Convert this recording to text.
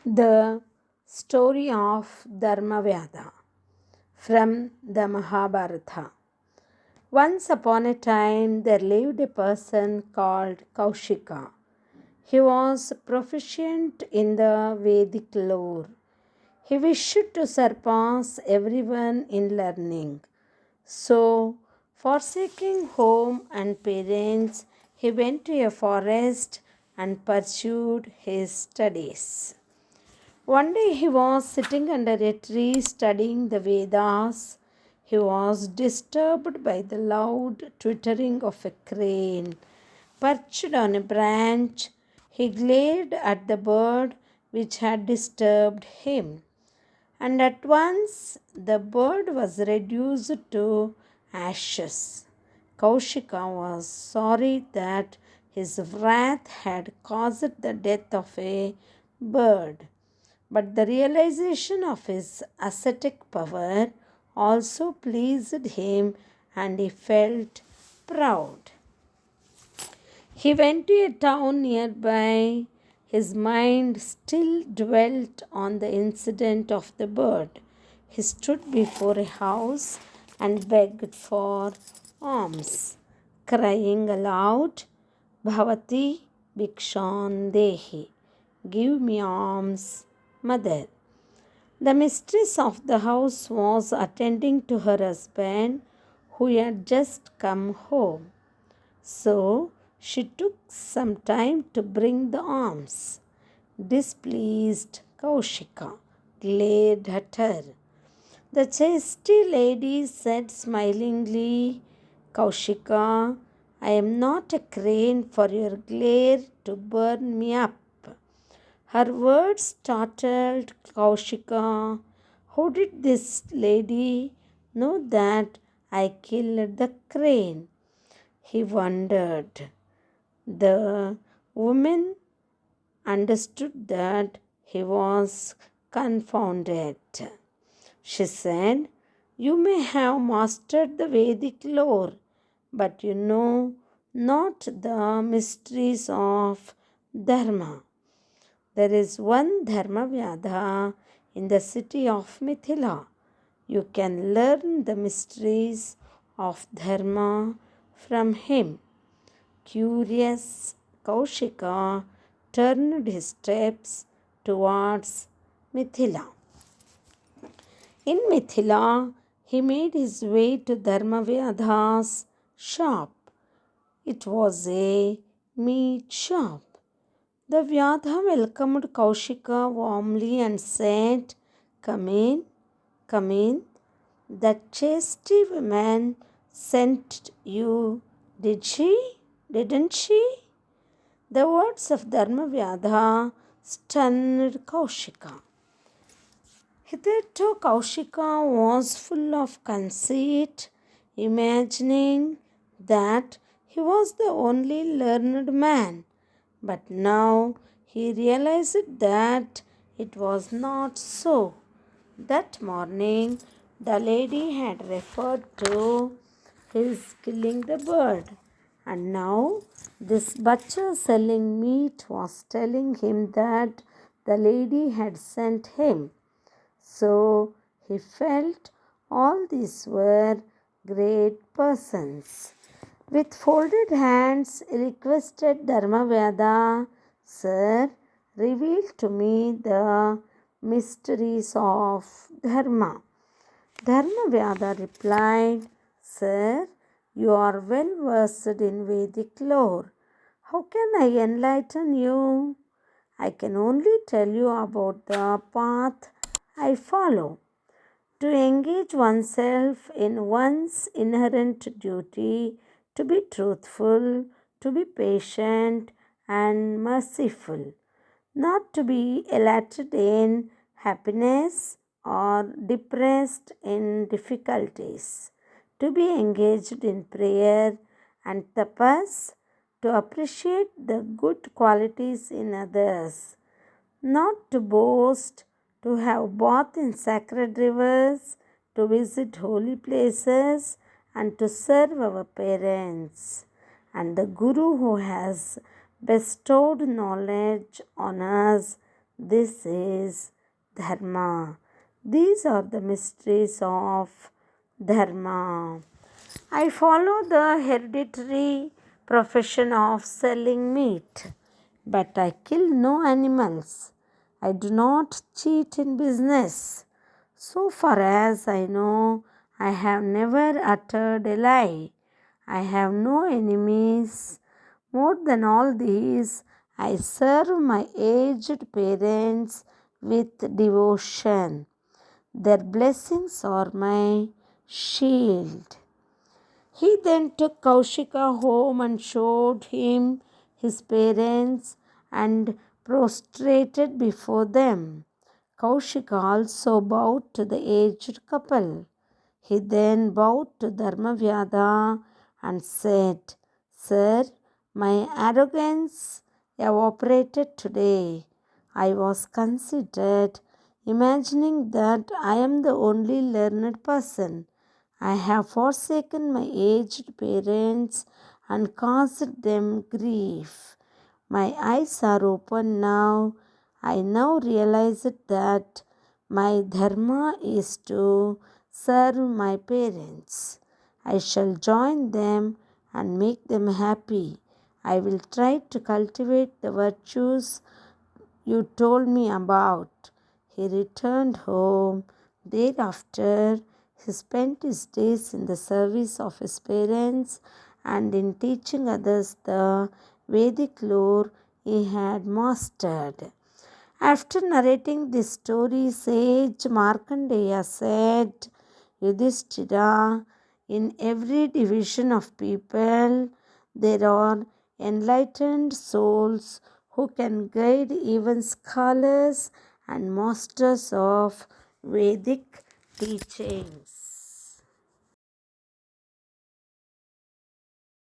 The story of Dharmavyadha from the Mahabharata. Once upon a time, there lived a person called Kaushika. He was proficient in the Vedic lore. He wished to surpass everyone in learning. So, forsaking home and parents, he went to a forest and pursued his studies. One day he was sitting under a tree studying the Vedas. He was disturbed by the loud twittering of a crane. Perched on a branch, he glared at the bird which had disturbed him, and at once the bird was reduced to ashes. Kaushika was sorry that his wrath had caused the death of a bird. But the realization of his ascetic power also pleased him and he felt proud. He went to a town nearby. His mind still dwelt on the incident of the bird. He stood before a house and begged for alms, crying aloud, Bhavati Bhikshandehi, give me alms, mother. The mistress of the house was attending to her husband who had just come home. So she took some time to bring the alms. Displeased Kaushika glared at her. The chesty lady said smilingly, Kaushika, I am not a crane for your glare to burn me up. Her words startled Kaushika. How did this lady know that I killed the crane? He wondered. The woman understood that he was confounded. She said, You may have mastered the Vedic lore, but you know not the mysteries of Dharma. There is one Dharmavyadha in the city of Mithila. You can learn the mysteries of Dharma from him. Curious, Kaushika turned his steps towards Mithila. In Mithila, he made his way to Dharmavyadha's shop. It was a meat shop. The Vyadha welcomed Kaushika warmly and said, Come in, come in. That chesty woman sent you, Didn't she? The words of Dharmavyadha stunned Kaushika. Hitherto Kaushika was full of conceit, imagining that he was the only learned man. But now he realized that it was not so. That morning, the lady had referred to his killing the bird, and now this butcher selling meat was telling him that the lady had sent him. So he felt all these were great persons. With folded hands, he requested Dharmavyadha, Sir, reveal to me the mysteries of Dharma. Dharmavyadha replied, Sir, you are well versed in Vedic lore. How can I enlighten you? I can only tell you about the path I follow. To engage oneself in one's inherent duty, to be truthful, to be patient and merciful, not to be elated in happiness or depressed in difficulties, to be engaged in prayer and tapas, to appreciate the good qualities in others, not to boast, to have bathed in sacred rivers, to visit holy places, and to serve our parents. And the Guru who has bestowed knowledge on us This is Dharma. These are the mysteries of Dharma. I follow the hereditary profession of selling meat, but I kill no animals. I do not cheat in business. So far as I know, I have never uttered a lie. I have no enemies. More than all these, I serve my aged parents with devotion. Their blessings are my shield. He then took Kaushika home and showed him his parents and prostrated before them. Kaushika also bowed to the aged couple. He then bowed to Dharmavyadha and said, Sir, my arrogance evaporated today. I was considered, imagining that I am the only learned person. I have forsaken my aged parents and caused them grief. My eyes are open now. I now realize that my dharma is to serve my parents. I shall join them and make them happy. I will try to cultivate the virtues you told me about. He returned home. Thereafter, he spent his days in the service of his parents and in teaching others the Vedic lore he had mastered. After narrating this story, sage Markandeya said, Yudhishthira, in every division of people, there are enlightened souls who can guide even scholars and masters of Vedic teachings.